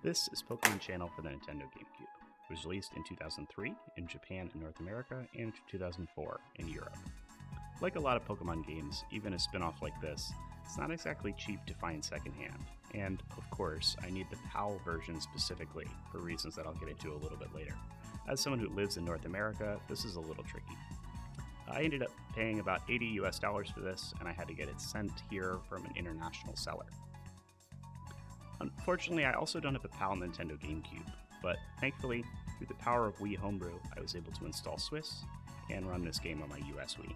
This is Pokemon Channel for the Nintendo GameCube. It was released in 2003 in Japan and North America, and 2004 in Europe. Like a lot of Pokemon games, even a spin-off like this, it's not exactly cheap to find secondhand. And, of course, I need the PAL version specifically, for reasons that I'll get into a little bit later. As someone who lives in North America, this is a little tricky. I ended up paying about $80 US for this, and I had to get it sent here from an international seller. Unfortunately, I also don't have a PAL Nintendo GameCube, but thankfully, through the power of Wii Homebrew, I was able to install Swiss and run this game on my US Wii.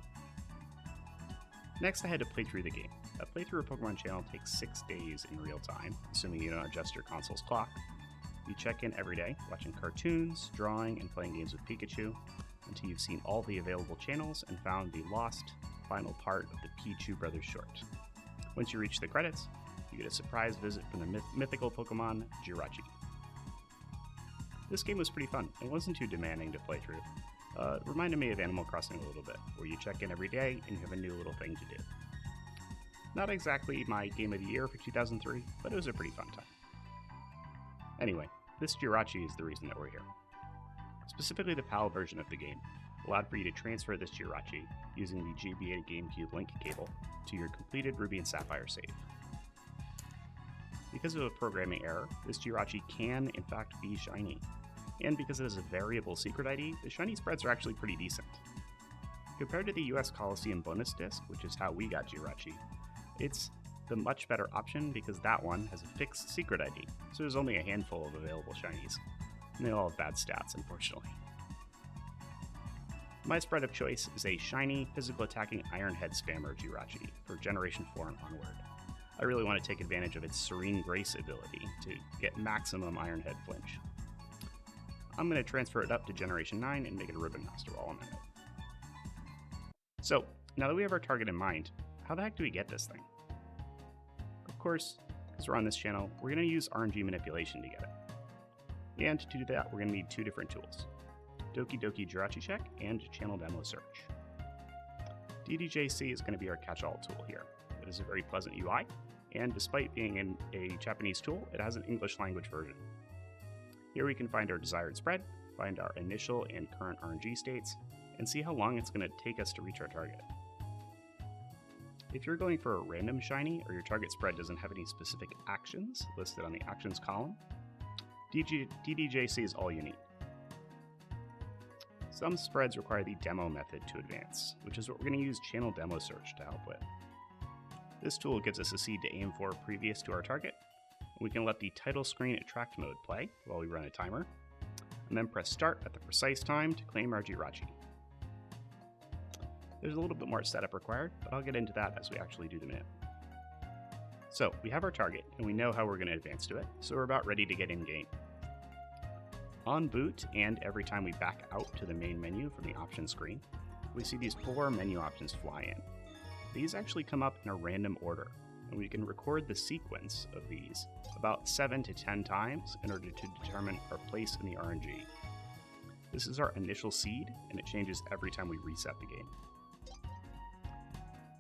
Next, I had to play through the game. A playthrough of Pokemon Channel takes 6 days in real time, assuming you don't adjust your console's clock. You check in every day, watching cartoons, drawing, and playing games with Pikachu, until you've seen all the available channels and found the lost final part of the Pichu Brothers short. Once you reach the credits, you get a surprise visit from the mythical Pokemon Jirachi. This game was pretty fun. It wasn't too demanding to play through. It reminded me of Animal Crossing a little bit, where you check in every day and you have a new little thing to do. Not exactly my game of the year for 2003, but it was a pretty fun time. Anyway, this Jirachi is the reason that we're here. Specifically, the PAL version of the game allowed for you to transfer this Jirachi using the GBA GameCube link cable to your completed Ruby and Sapphire save. Because of a programming error, this Jirachi can, in fact, be shiny. And because it has a variable secret ID, the shiny spreads are actually pretty decent. Compared to the US Coliseum bonus disc, which is how we got Jirachi, it's the much better option because that one has a fixed secret ID, so there's only a handful of available shinies. And they all have bad stats, unfortunately. My spread of choice is a shiny, physical attacking Iron Head spammer Jirachi for Generation 4 and onward. I really want to take advantage of its Serene Grace ability to get maximum Iron Head flinch. I'm going to transfer it up to Generation 9 and make it a Ribbon Master while I'm at it. So, now that we have our target in mind, how the heck do we get this thing? Of course, because we're on this channel, we're going to use RNG manipulation to get it. And to do that, we're going to need two different tools: Doki Doki Jirachi Check and Channel Demo Search. DDJC is going to be our catch-all tool here. It is a very pleasant UI, and despite being a Japanese tool, it has an English language version. Here we can find our desired spread, find our initial and current RNG states, and see how long it's going to take us to reach our target. If you're going for a random shiny or your target spread doesn't have any specific actions listed on the actions column, DDJC is all you need. Some spreads require the demo method to advance, which is what we're going to use Channel Demo Search to help with. This tool gives us a seed to aim for previous to our target. We can let the title screen attract mode play while we run a timer, and then press start at the precise time to claim our Jirachi. There's a little bit more setup required, but I'll get into that as we actually do the minute. So we have our target, and we know how we're going to advance to it, so we're about ready to get in game. On boot, and every time we back out to the main menu from the options screen, we see these 4 menu options fly in. These actually come up in a random order, and we can record the sequence of these about 7 to 10 times in order to determine our place in the RNG. This is our initial seed, and it changes every time we reset the game.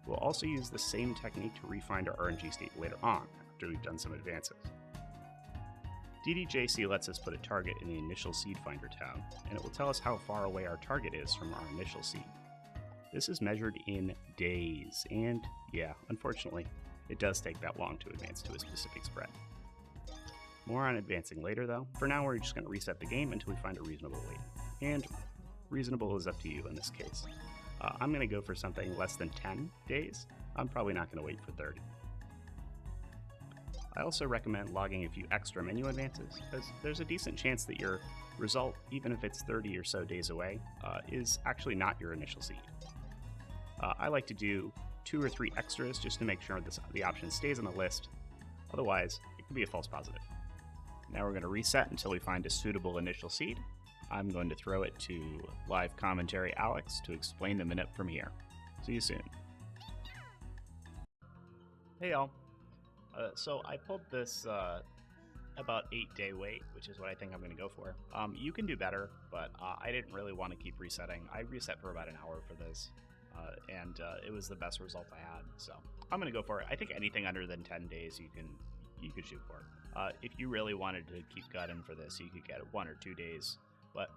We'll also use the same technique to refine our RNG state later on, after we've done some advances. DDJC lets us put a target in the initial seed finder tab, and it will tell us how far away our target is from our initial seed. This is measured in days, and yeah, unfortunately, it does take that long to advance to a specific spread. More on advancing later though. For now, we're just going to reset the game until we find a reasonable wait. And reasonable is up to you in this case. I'm going to go for something less than 10 days. I'm probably not going to wait for 30. I also recommend logging a few extra menu advances, because there's a decent chance that your result, even if it's 30 or so days away, is actually not your initial seed. I like to do 2 or 3 extras just to make sure the option stays on the list. Otherwise, it could be a false positive. Now we're going to reset until we find a suitable initial seed. I'm going to throw it to live commentary Alex to explain the manip from here. See you soon. Hey y'all. So I pulled this about 8-day wait, which is what I think I'm going to go for. You can do better, but I didn't really want to keep resetting. I reset for about an hour for this, and it was the best result I had, so I'm going to go for it. I think anything under than 10 days you could shoot for. If you really wanted to keep gutting for this, you could get 1 or 2 days, but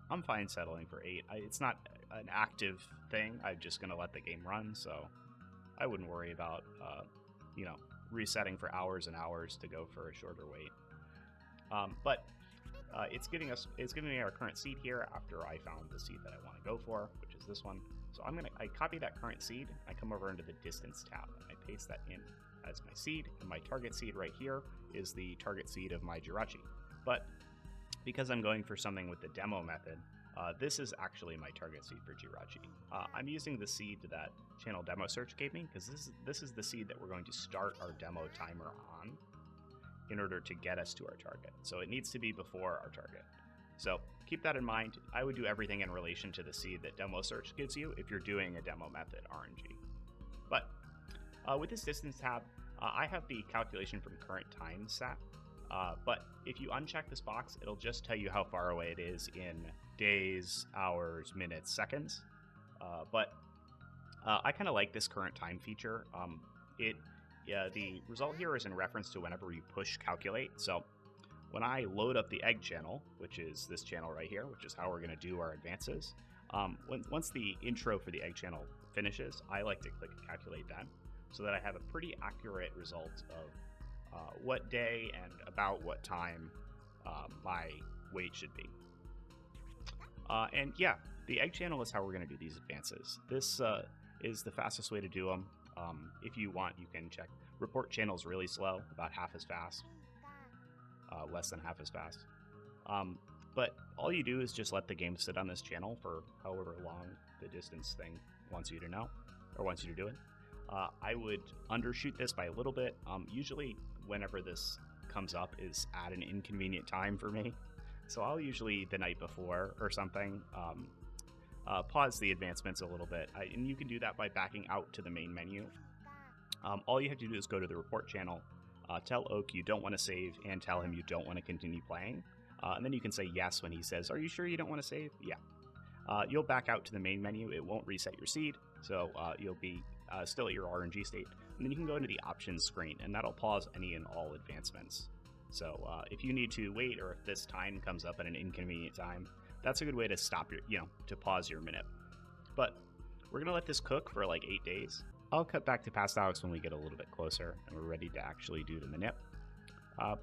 I'm fine settling for 8. It's not an active thing. I'm just going to let the game run, so I wouldn't worry about, resetting for hours and hours to go for a shorter wait. But it's giving me our current seed here after I found the seed that I want to go for, which is this one. So I copy that current seed, I come over into the distance tab, and I paste that in as my seed, and my target seed right here is the target seed of my Jirachi. But because I'm going for something with the demo method, this is actually my target seed for Jirachi. I'm using the seed that Channel Demo Search gave me, because this is the seed that we're going to start our demo timer on in order to get us to our target. So it needs to be before our target. So keep that in mind. I would do everything in relation to the seed that Demo Search gives you if you're doing a demo method RNG. But with this distance tab, I have the calculation from current time set. But if you uncheck this box, it'll just tell you how far away it is in days, hours, minutes, seconds. But I kind of like this current time feature. The result here is in reference to whenever you push calculate. So when I load up the egg channel, which is this channel right here, which is how we're going to do our advances, once the intro for the egg channel finishes, I like to click calculate then, so that I have a pretty accurate result of what day and about what time my weight should be. And yeah, the egg channel is how we're going to do these advances. This is the fastest way to do them. If you want, you can check. Report channel's really slow, about half as fast, less than half as fast. But all you do is just let the game sit on this channel for however long the distance thing wants you to know, or wants you to do it. I would undershoot this by a little bit. Usually whenever this comes up is at an inconvenient time for me. So I'll usually, the night before or something, pause the advancements a little bit. And you can do that by backing out to the main menu. All you have to do is go to the report channel, tell Oak you don't want to save, and tell him you don't want to continue playing. And then you can say yes when he says, "Are you sure you don't want to save?" Yeah. You'll back out to the main menu. It won't reset your seed, so you'll be still at your RNG state. And then you can go into the options screen, and that'll pause any and all advancements. So if you need to wait, or if this time comes up at an inconvenient time, that's a good way to stop your, to pause your manip. But we're gonna let this cook for like 8 days. I'll cut back to past Alex when we get a little bit closer and we're ready to actually do the manip.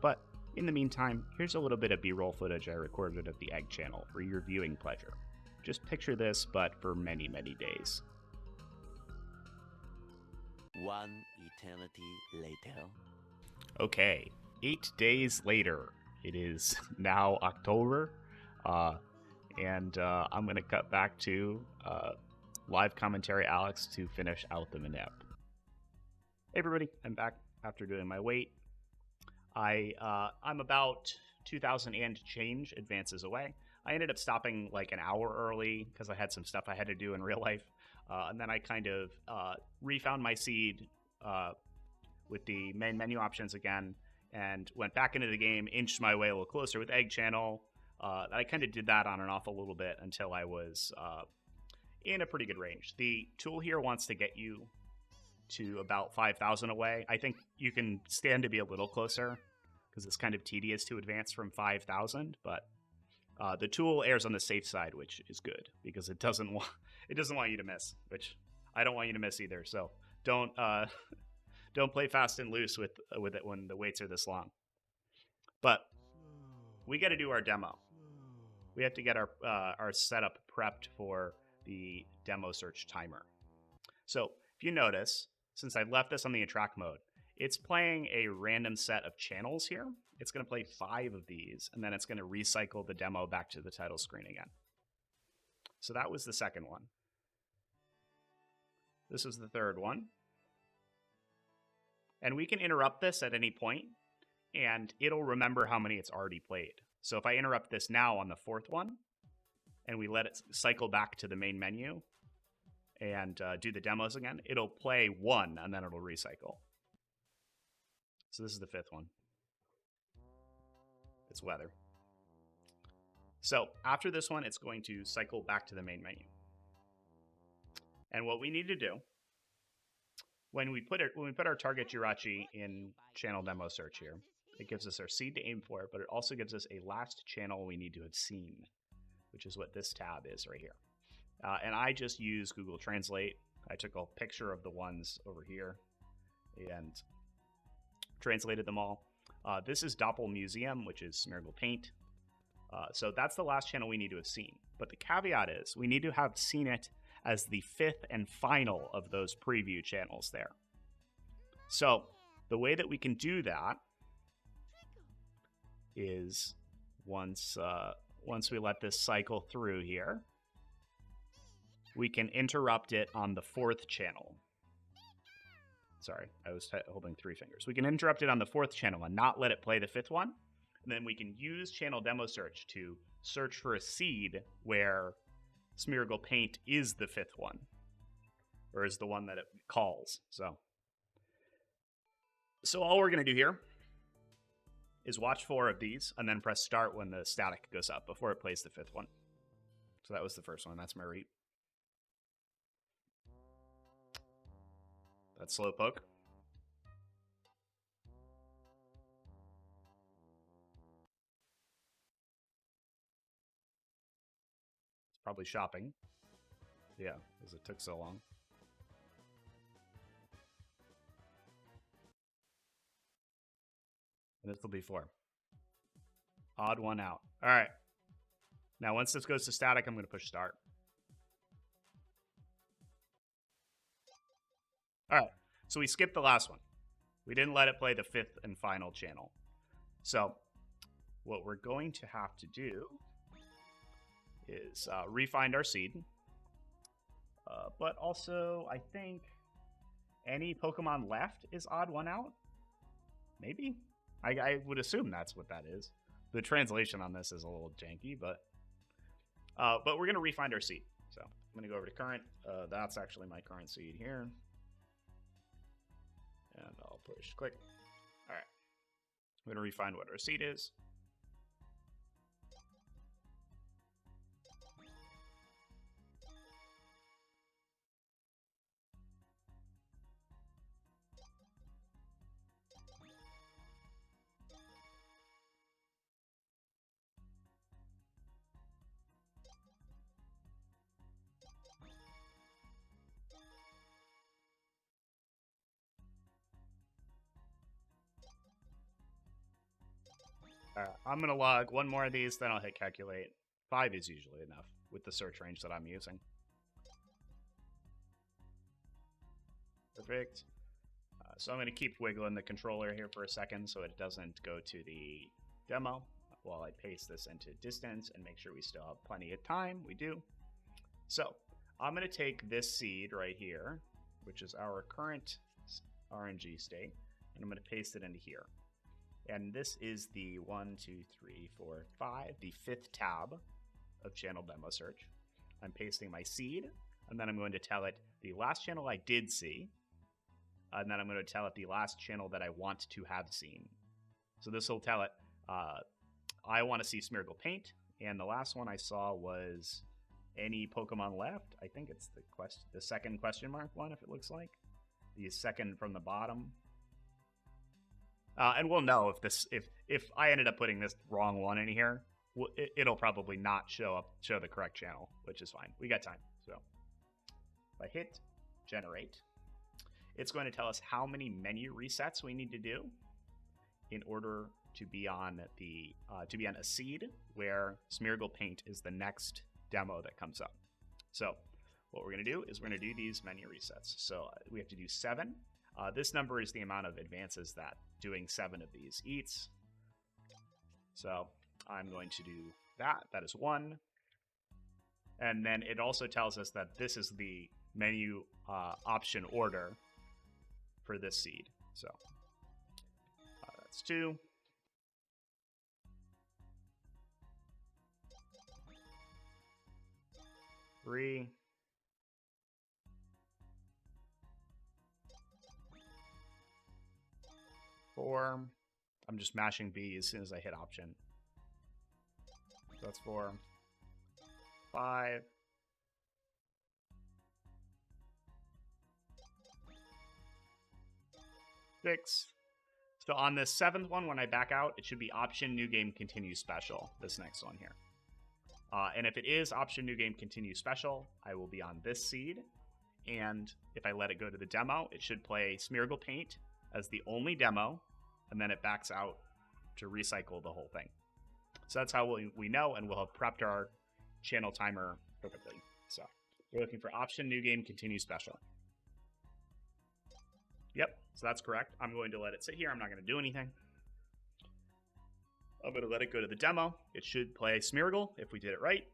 But in the meantime, here's a little bit of B-roll footage I recorded of the egg channel for your viewing pleasure. Just picture this, but for many, many days. 1 eternity later. Okay, 8 days later. It is now October, and I'm going to cut back to live commentary Alex to finish out the manip. Hey everybody, I'm back after doing my wait. I'm about 2,000 and change advances away. I ended up stopping like an hour early because I had some stuff I had to do in real life. And then I kind of refound my seed with the main menu options again and went back into the game, inched my way a little closer with Egg Channel. I kind of did that on and off a little bit until I was in a pretty good range. The tool here wants to get you to about 5,000 away. I think you can stand to be a little closer because it's kind of tedious to advance from 5,000, but the tool errs on the safe side, which is good because it doesn't want you to miss, which I don't want you to miss either. So don't play fast and loose with it when the waits are this long. But we got to do our demo. We have to get our setup prepped for the demo search timer. So if you notice, since I left this on the attract mode, it's playing a random set of channels here. It's going to play 5 of these, and then it's going to recycle the demo back to the title screen again. So that was the second one. This is the third one. And we can interrupt this at any point, and it'll remember how many it's already played. So if I interrupt this now on the 4th one, and we let it cycle back to the main menu, and do the demos again, it'll play 1, and then it'll recycle. So this is the 5th one. It's weather. So after this one, it's going to cycle back to the main menu. And what we need to do, when we put our target Jirachi in channel demo search here, it gives us our seed to aim for, but it also gives us a last channel we need to have seen, which is what this tab is right here. And I just use Google Translate. I took a picture of the ones over here and translated them all. This is Doppel Museum, which is Smeargle Paint. So that's the last channel we need to have seen. But the caveat is we need to have seen it as the 5th and final of those preview channels there. So the way that we can do that is once we let this cycle through here, we can interrupt it on the 4th channel. Sorry, I was holding 3 fingers. We can interrupt it on the 4th channel and not let it play the 5th one. And then we can use channel demo search to search for a seed where Smeargle Paint is the 5th one, or is the one that it calls. So all we're going to do here is watch 4 of these and then press start when the static goes up before it plays the 5th one. So that was the first one. That's my read. That's Slowpoke. It's probably shopping. Yeah, because it took so long. And this will be 4. Odd one out. All right. Now, once this goes to static, I'm going to push start. All right. So we skipped the last one. We didn't let it play the 5th and final channel. So what we're going to have to do is refind our seed. But also, I think any Pokemon left is odd one out. Maybe? I would assume that's what that is. The translation on this is a little janky, but we're going to refind our seed. So I'm going to go over to current. That's actually my current seed here. And I'll push click. All right. I'm going to refind what our seed is. All right, I'm going to log 1 more of these, then I'll hit calculate. 5 is usually enough with the search range that I'm using. Perfect. So I'm going to keep wiggling the controller here for a second so it doesn't go to the demo while I paste this into distance and make sure we still have plenty of time. We do. So I'm going to take this seed right here, which is our current RNG state, and I'm going to paste it into here. And this is the 1, 2, 3, 4, 5, the 5th tab of channel demo search. I'm pasting my seed, and then I'm going to tell it the last channel I did see, and then I'm going to tell it the last channel that I want to have seen. So this will tell it, I want to see Smeargle Paint, and the last one I saw was any Pokemon left. I think it's the second question mark one, if it looks like. The second from the bottom. And we'll know if I ended up putting this wrong one in here, it'll probably not show the correct channel, which is fine. We got time. So if I hit generate, it's going to tell us how many menu resets we need to do in order to be on a seed where Smeargle Paint is the next demo that comes up. So what we're going to do is we're going to do these menu resets. So we have to do 7. This number is the amount of advances that doing 7 of these eats. So I'm going to do that. That is 1. And then it also tells us that this is the menu option order for this seed. So that's 2. 3. 4. I'm just mashing B as soon as I hit option. So that's 4. 5. 6. So on this 7th one, when I back out, it should be option new game continue special, this next one here. And if it is option new game continue special, I will be on this seed. And if I let it go to the demo, it should play Smeargle Paint as the only demo, and then it backs out to recycle the whole thing. So that's how we know, and we'll have prepped our channel timer perfectly. So we're looking for option new game continue special. Yep, so that's correct. I'm going to let it sit here. I'm not going to do anything. I'm going to let it go to the demo. It should play Smeargle if we did it right.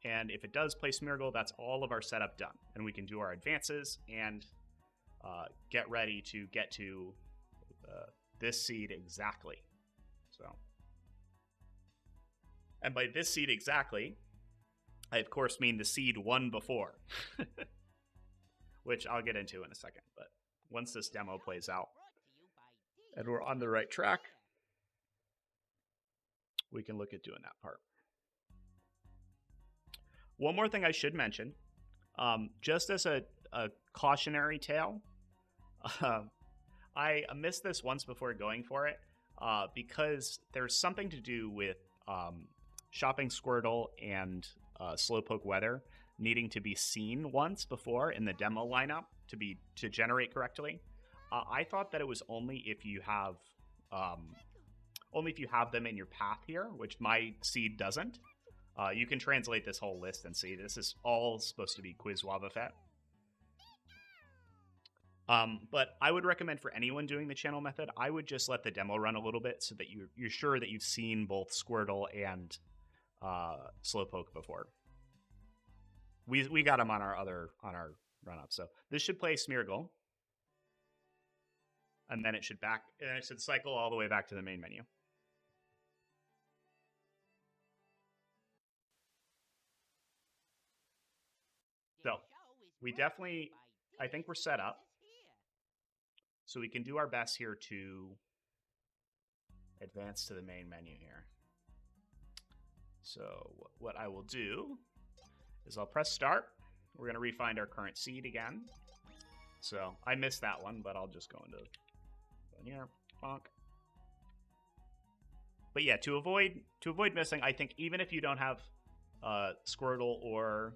And if it does play Smeargle, that's all of our setup done. And we can do our advances and get ready to get to this seed exactly. So, and by this seed exactly, I of course mean the seed one before, which I'll get into in a second. But once this demo plays out and we're on the right track, we can look at doing that part. One more thing I should mention, just as a cautionary tale, I missed this once before going for it, because there's something to do with Shopping Squirtle and Slowpoke Weather needing to be seen once before in the demo lineup to generate correctly. I thought that it was only if you have them in your path here, which my seed doesn't. You can translate this whole list and see this is all supposed to be Quiz Wobbuffet. But I would recommend for anyone doing the channel method, I would just let the demo run a little bit so that you're sure that you've seen both Squirtle and Slowpoke before. We got them on our run up. So this should play Smeargle, and then it should cycle all the way back to the main menu. So we definitely, I think we're set up. So we can do our best here to advance to the main menu here. So what I will do is I'll press start. We're going to refine our current seed again. So I missed that one, but I'll just go into here. Bonk. But yeah, to avoid missing, I think even if you don't have Squirtle or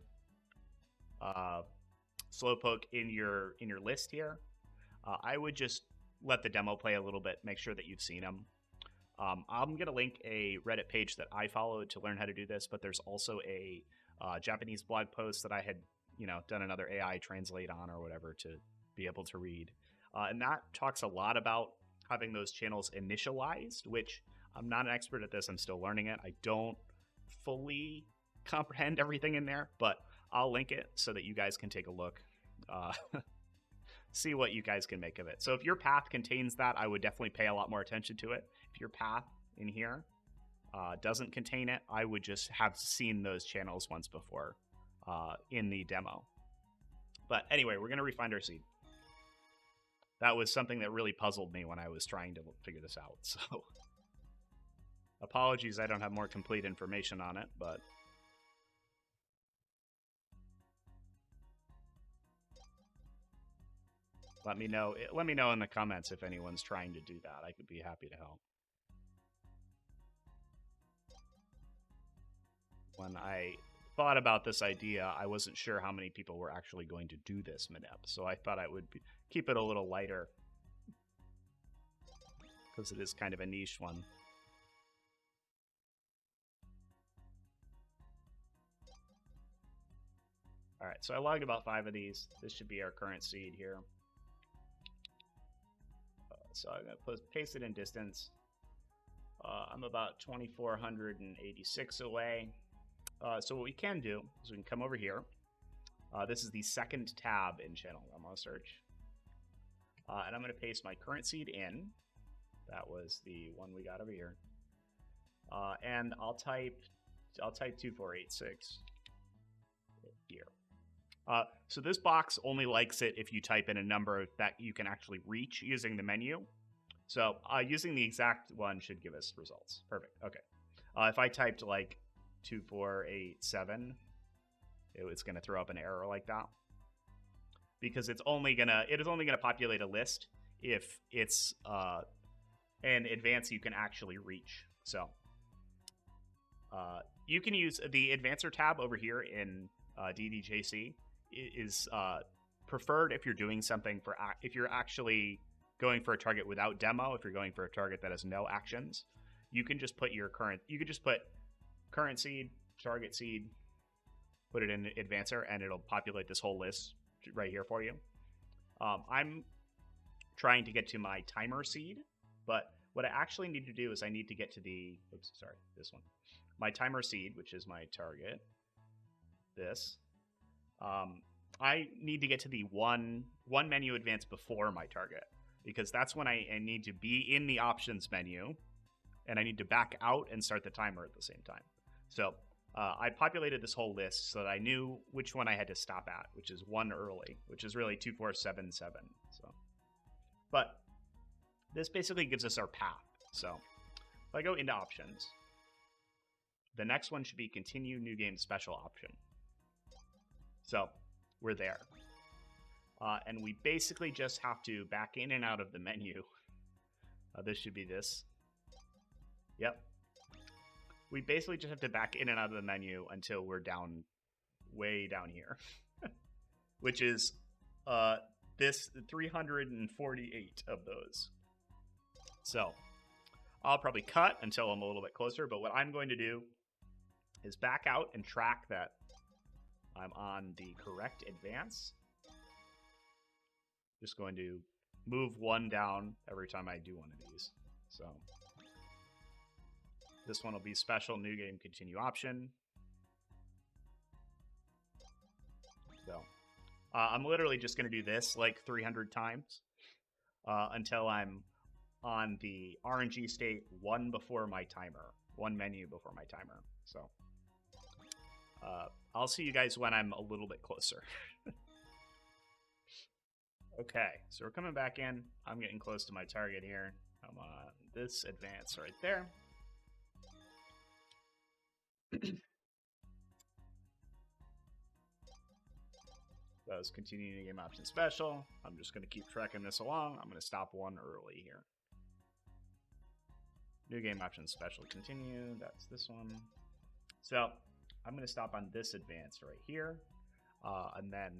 Slowpoke in your list here, I would just let the demo play a little bit, make sure that you've seen them. I'm going to link a Reddit page that I followed to learn how to do this, but there's also a Japanese blog post that I had done another AI translate on or whatever to be able to read. And that talks a lot about having those channels initialized, which I'm not an expert at this. I'm still learning it. I don't fully comprehend everything in there, but I'll link it so that you guys can take a look. See what you guys can make of it. So if your path contains that, I would definitely pay a lot more attention to it. If your path in here doesn't contain it, I would just have seen those channels once before in the demo. But anyway, we're going to refine our seed. That was something that really puzzled me when I was trying to figure this out. So apologies, I don't have more complete information on it, but let me know in the comments if anyone's trying to do that. I could be happy to help. When I thought about this idea, I wasn't sure how many people were actually going to do this manip, so I thought I would keep it a little lighter because it is kind of a niche one. All right, so I logged about 5 of these. This should be our current seed here. So I'm going to paste it in distance. I'm about 2,486 away. So what we can do is we can come over here. This is the second tab in channel Rumble search. And I'm going to paste my current seed in. That was the one we got over here. And I'll type 2486 here. So this box only likes it if you type in a number that you can actually reach using the menu. So using the exact one should give us results. Perfect. Okay. If I typed like 2487, it's going to throw up an error like that because it is only going to populate a list if it's an advance you can actually reach. So you can use the Advancer tab over here in DDJC is preferred if you're doing something for if you're actually going for a target without demo. If you're going for a target that has no actions, you can just put your current. You could just put current seed, target seed, put it in Advancer, and it'll populate this whole list right here for you. I'm trying to get to my timer seed, but what I actually need to do is I need to get to the, oops, sorry, this one. My timer seed, which is my target, this. I need to get to the one menu advance before my target, because that's when I need to be in the options menu, and I need to back out and start the timer at the same time. So I populated this whole list so that I knew which one I had to stop at, which is one early, which is really 2477. So, but this basically gives us our path. So if I go into options, the next one should be continue new game special option. So we're there. And we basically just have to back in and out of the menu. This should be this. Yep. We basically just have to back in and out of the menu until we're down, way down here. Which is this 348 of those. So I'll probably cut until I'm a little bit closer, but what I'm going to do is back out and track that I'm on the correct advance. Just going to move one down every time I do one of these. So this one will be special new game continue option. So I'm literally just going to do this like 300 times until I'm on the RNG state one before my timer, one menu before my timer. So I'll see you guys when I'm a little bit closer. Okay, so we're coming back in. I'm getting close to my target here. I'm on this advance right there. That was continue new game option special. I'm just going to keep tracking this along. I'm going to stop one early here. New game option special continue. That's this one. So I'm going to stop on this advance right here. And then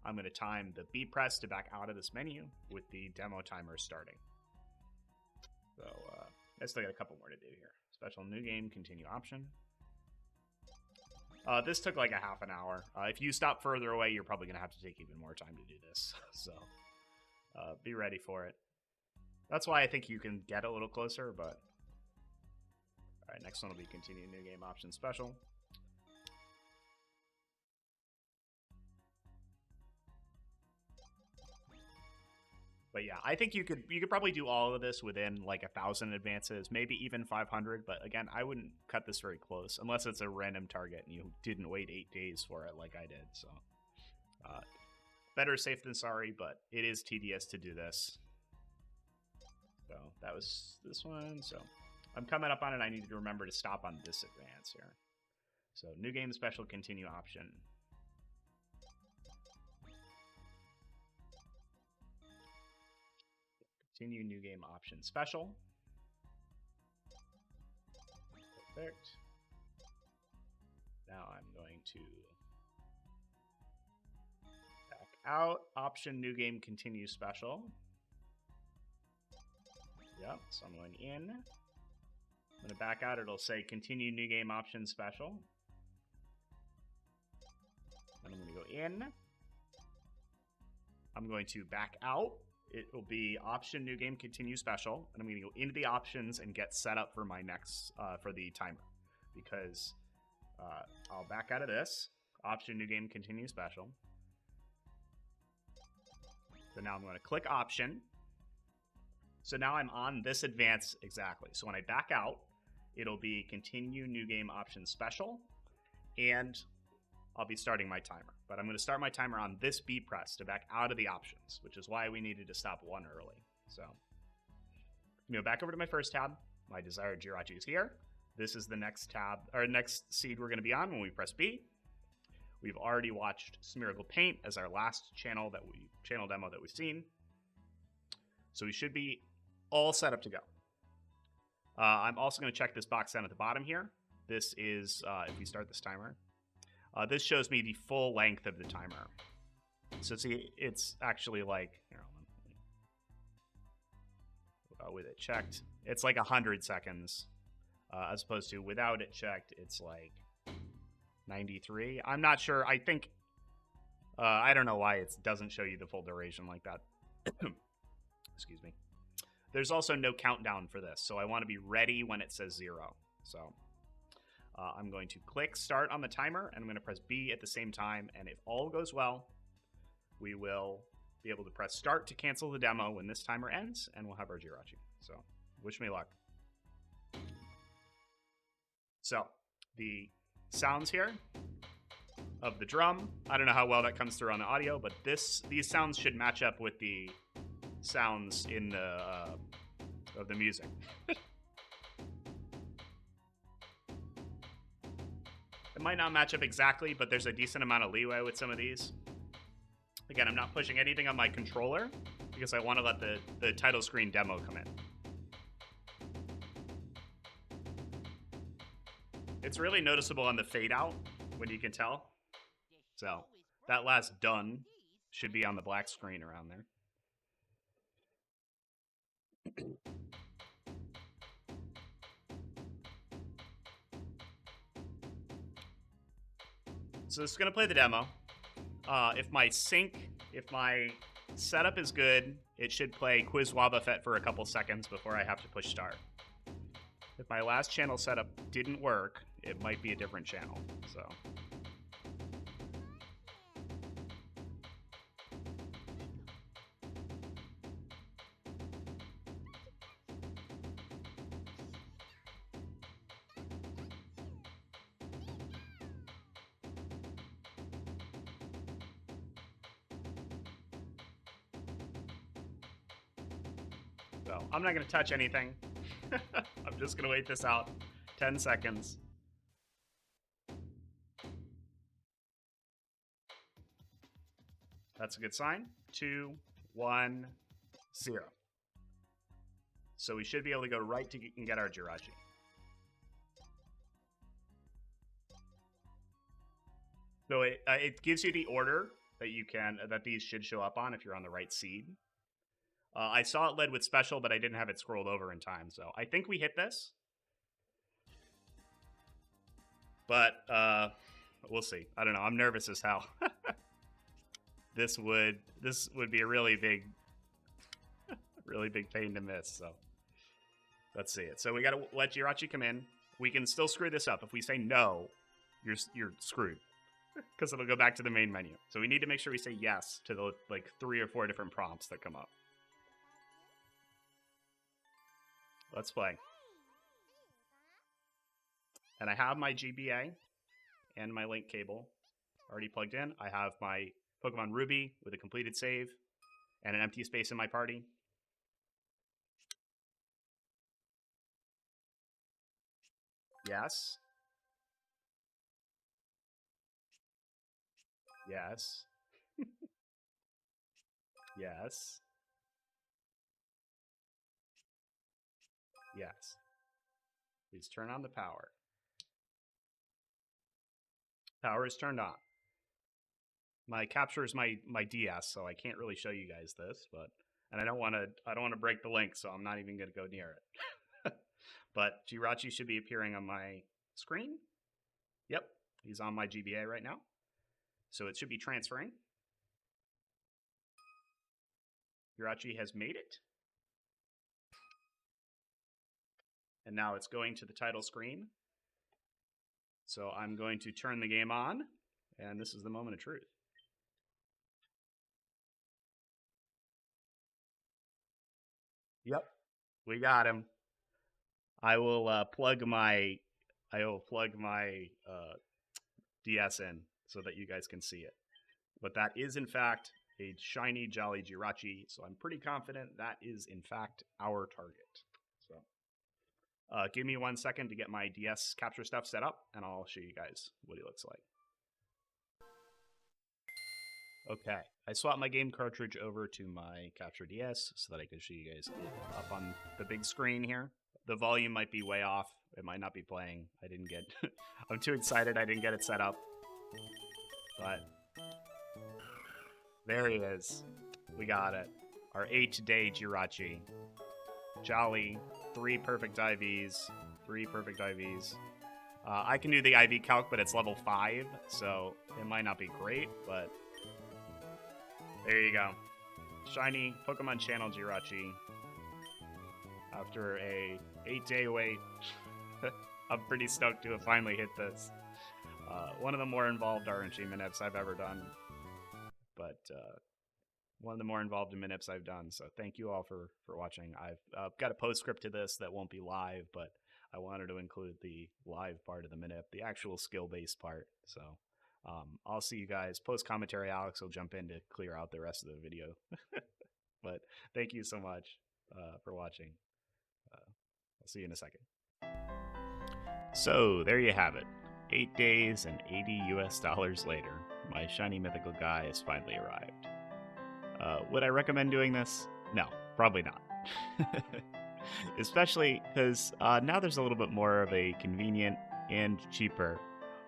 I'm going to time the B press to back out of this menu with the demo timer starting. So I still got a couple more to do here. Special new game continue option. This took like a half an hour. If you stop further away, you're probably going to have to take even more time to do this. So be ready for it. That's why I think you can get a little closer, but... All right, next one will be continue new game option special. But yeah, I think you could probably do all of this within like 1,000 advances, maybe even 500. But again, I wouldn't cut this very close unless it's a random target and you didn't wait 8 days for it like I did. So better safe than sorry, but it is tedious to do this. So that was this one. So I'm coming up on it. I need to remember to stop on this advance here. So new game special continue option. Continue new game option special. Perfect. Now I'm going to back out. Option new game continue special. Yep, so I'm going in. I'm going to back out. It'll say continue new game option special. Then I'm going to go in. I'm going to back out. It will be option new game continue special, and I'm going to go into the options and get set up for my next for the timer, because I'll back out of this option new game continue special. So now I'm going to click option. So now I'm on this advance exactly. So when I back out, it'll be continue new game option special, and I'll be starting my timer. But I'm going to start my timer on this B press to back out of the options, which is why we needed to stop one early. So I'm going to go back over to my first tab. My desired Jirachi is here. This is the next tab, or next seed we're going to be on when we press B. We've already watched Smeargle Paint as our last channel demo that we've seen. So we should be all set up to go. I'm also going to check this box down at the bottom here. This is, if we start this timer, this shows me the full length of the timer. So see, it's actually like, here, with it checked, it's like 100 seconds, as opposed to without it checked, it's like 93. I'm not sure. I think, I don't know why it doesn't show you the full duration like that. Excuse me. There's also no countdown for this, so I want to be ready when it says 0. So I'm going to click start on the timer, and I'm going to press B at the same time, and if all goes well, we will be able to press start to cancel the demo when this timer ends, and we'll have our Jirachi. So wish me luck. So the sounds here of the drum, I don't know how well that comes through on the audio, but these sounds should match up with the sounds in the of the music. It might not match up exactly, but there's a decent amount of leeway with some of these. Again, I'm not pushing anything on my controller because I want to let the title screen demo come in. It's really noticeable on the fade out when you can tell. So that last done should be on the black screen around there. So this is going to play the demo. If my setup is good, it should play Quiz Wobbuffet for a couple seconds before I have to push start. If my last channel setup didn't work, it might be a different channel. So. So I'm not going to touch anything. I'm just going to wait this out 10 seconds. That's a good sign. 2, 1, 0. So we should be able to go right to and get our Jirachi. So it gives you the order that these should show up on if you're on the right seed. I saw it led with special, but I didn't have it scrolled over in time. So I think we hit this. But we'll see. I don't know. I'm nervous as hell. This would be a really big pain to miss. So let's see it. So we got to let Jirachi come in. We can still screw this up. If we say no, you're screwed because it'll go back to the main menu. So we need to make sure we say yes to the like 3 or 4 different prompts that come up. Let's play. And I have my GBA and my link cable already plugged in. I have my Pokemon Ruby with a completed save and an empty space in my party. Yes. Yes. Yes. Yes. Please turn on the power. Power is turned on. My capture is my DS, so I can't really show you guys this, and I don't want to break the link, so I'm not even going to go near it. But Jirachi should be appearing on my screen. Yep, he's on my GBA right now. So it should be transferring. Jirachi has made it. And now it's going to the title screen. So I'm going to turn the game on, and this is the moment of truth. Yep, we got him. I will plug my DS in so that you guys can see it. But that is in fact a shiny Jolly Jirachi, so I'm pretty confident that is in fact our target. So give me 1 second to get my DS capture stuff set up, and I'll show you guys what he looks like. Okay, I swapped my game cartridge over to my Capture DS so that I could show you guys it up on the big screen here. The volume might be way off. It might not be playing. I didn't get... I'm too excited I didn't get it set up. But there he is. We got it. Our 8-day Jirachi. Jolly. 3 perfect IVs. 3 perfect IVs. I can do the IV calc, but it's level 5, so it might not be great, but there you go. Shiny Pokemon Channel Jirachi. After a 8-day wait, I'm pretty stoked to have finally hit this. One of the more involved RNG manips I've ever done, but one of the more involved in manips I've done. So thank you all for watching. I've got a postscript to this that won't be live, but I wanted to include the live part of the manip, the actual skill-based part. So I'll see you guys. Post-commentary, Alex will jump in to clear out the rest of the video. But thank you so much for watching. I'll see you in a second. So there you have it. 8 days and $80 later, my shiny mythical guy has finally arrived. Would I recommend doing this? No, probably not. Especially because now there's a little bit more of a convenient and cheaper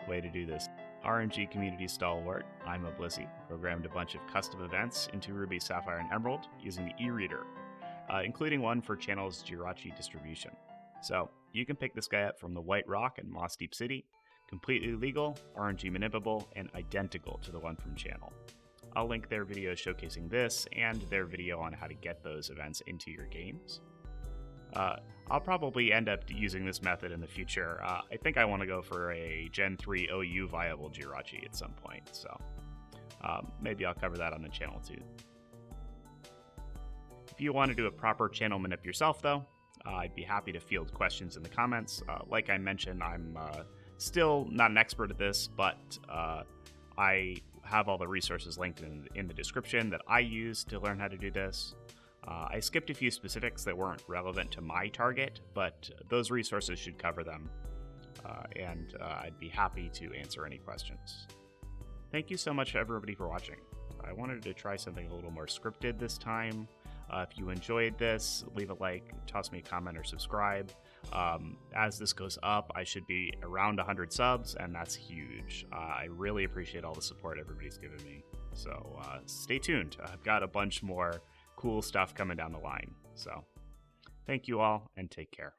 way to do this. RNG community stalwart, Imablisy, programmed a bunch of custom events into Ruby, Sapphire, and Emerald using the e-reader, including one for Channel's Jirachi distribution. So you can pick this guy up from the White Rock in Moss Deep City, completely legal, RNG manipable, and identical to the one from Channel. I'll link their video showcasing this and their video on how to get those events into your games. I'll probably end up using this method in the future. I think I want to go for a Gen 3 OU viable Jirachi at some point, so maybe I'll cover that on the channel too. If you want to do a proper channel manip yourself though, I'd be happy to field questions in the comments. Like I mentioned, I'm still not an expert at this, but I have all the resources linked in the description that I use to learn how to do this. I skipped a few specifics that weren't relevant to my target, but those resources should cover them, and I'd be happy to answer any questions. Thank you so much everybody for watching. I wanted to try something a little more scripted this time. If you enjoyed this, leave a like, toss me a comment, or subscribe. As this goes up, I should be around 100 subs, and that's huge. I really appreciate all the support everybody's given me. So stay tuned. I've got a bunch more cool stuff coming down the line. So thank you all, and take care.